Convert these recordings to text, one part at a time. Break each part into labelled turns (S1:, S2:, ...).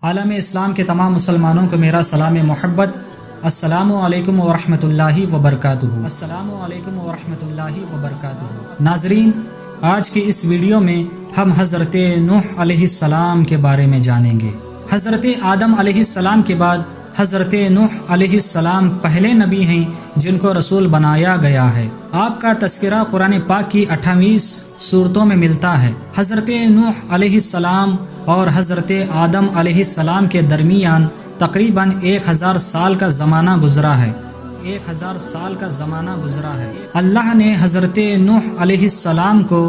S1: عالم اسلام کے تمام مسلمانوں کو میرا سلام محبت، السلام علیکم ورحمۃ اللہ وبرکاتہ۔ السلام علیکم ورحمۃ اللہ وبرکاتہ۔ ناظرین، آج کی اس ویڈیو میں ہم حضرت نوح علیہ السلام کے بارے میں جانیں گے۔ حضرت آدم علیہ السلام کے بعد حضرت نوح علیہ السلام پہلے نبی ہیں جن کو رسول بنایا گیا ہے۔ آپ کا تذکرہ قرآن پاک کی 28 سورتوں میں ملتا ہے۔ حضرت نوح علیہ السلام اور حضرت آدم علیہ السلام کے درمیان تقریباً 1000 سال کا زمانہ گزرا ہے۔ 1000 سال کا زمانہ گزرا ہے۔ اللہ نے حضرت نوح علیہ السلام کو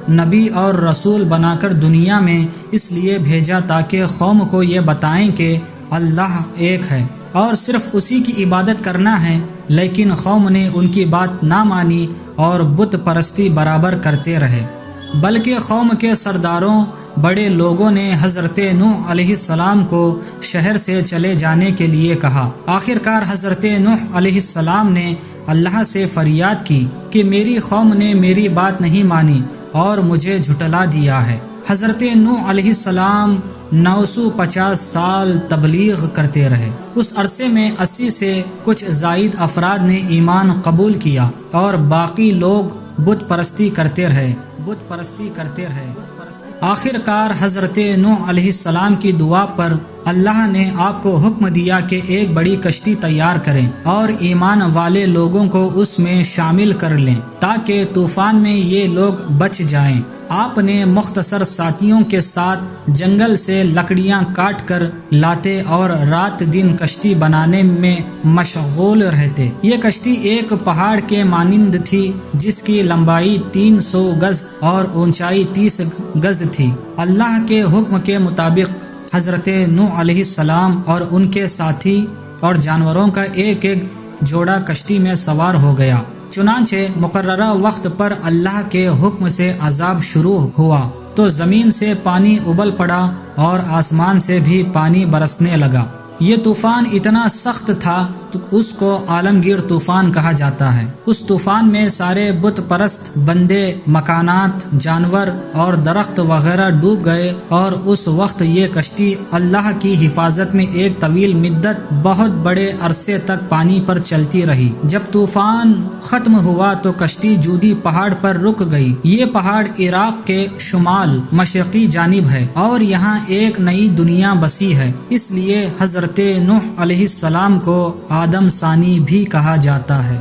S1: نبی اور رسول بنا کر دنیا میں اس لیے بھیجا تاکہ قوم کو یہ بتائیں کہ اللہ ایک ہے اور صرف اسی کی عبادت کرنا ہے، لیکن قوم نے ان کی بات نہ مانی اور بت پرستی برابر کرتے رہے، بلکہ قوم کے سرداروں بڑے لوگوں نے حضرت نوح علیہ السلام کو شہر سے چلے جانے کے لیے کہا۔ آخرکار حضرت نوح علیہ السلام نے اللہ سے فریاد کی کہ میری قوم نے میری بات نہیں مانی اور مجھے جھٹلا دیا ہے۔ حضرت نوح علیہ السلام 950 سال تبلیغ کرتے رہے۔ اس عرصے میں 80 سے کچھ زائد افراد نے ایمان قبول کیا اور باقی لوگ بت پرستی کرتے رہے۔ آخر کار حضرت نوح علیہ السلام کی دعا پر اللہ نے آپ کو حکم دیا کہ ایک بڑی کشتی تیار کریں اور ایمان والے لوگوں کو اس میں شامل کر لیں تاکہ طوفان میں یہ لوگ بچ جائیں۔ آپ نے مختصر ساتھیوں کے ساتھ جنگل سے لکڑیاں کاٹ کر لاتے اور رات دن کشتی بنانے میں مشغول رہتے۔ یہ کشتی ایک پہاڑ کے مانند تھی جس کی لمبائی 300 گز اور اونچائی 30 گز تھی۔ اللہ کے حکم کے مطابق حضرت نوح علیہ السلام اور ان کے ساتھی اور جانوروں کا ایک ایک جوڑا کشتی میں سوار ہو گیا۔ چنانچہ مقررہ وقت پر اللہ کے حکم سے عذاب شروع ہوا تو زمین سے پانی ابل پڑا اور آسمان سے بھی پانی برسنے لگا۔ یہ طوفان اتنا سخت تھا تو اس کو عالمگیر طوفان کہا جاتا ہے۔ اس طوفان میں سارے بت پرست بندے، مکانات، جانور اور درخت وغیرہ ڈوب گئے اور اس وقت یہ کشتی اللہ کی حفاظت میں ایک طویل مدت بہت بڑے عرصے تک پانی پر چلتی رہی۔ جب طوفان ختم ہوا تو کشتی جودی پہاڑ پر رک گئی۔ یہ پہاڑ عراق کے شمال مشرقی جانب ہے اور یہاں ایک نئی دنیا بسی ہے، اس لیے حضرت نوح علیہ السلام کو آدم ثانی بھی کہا جاتا ہے۔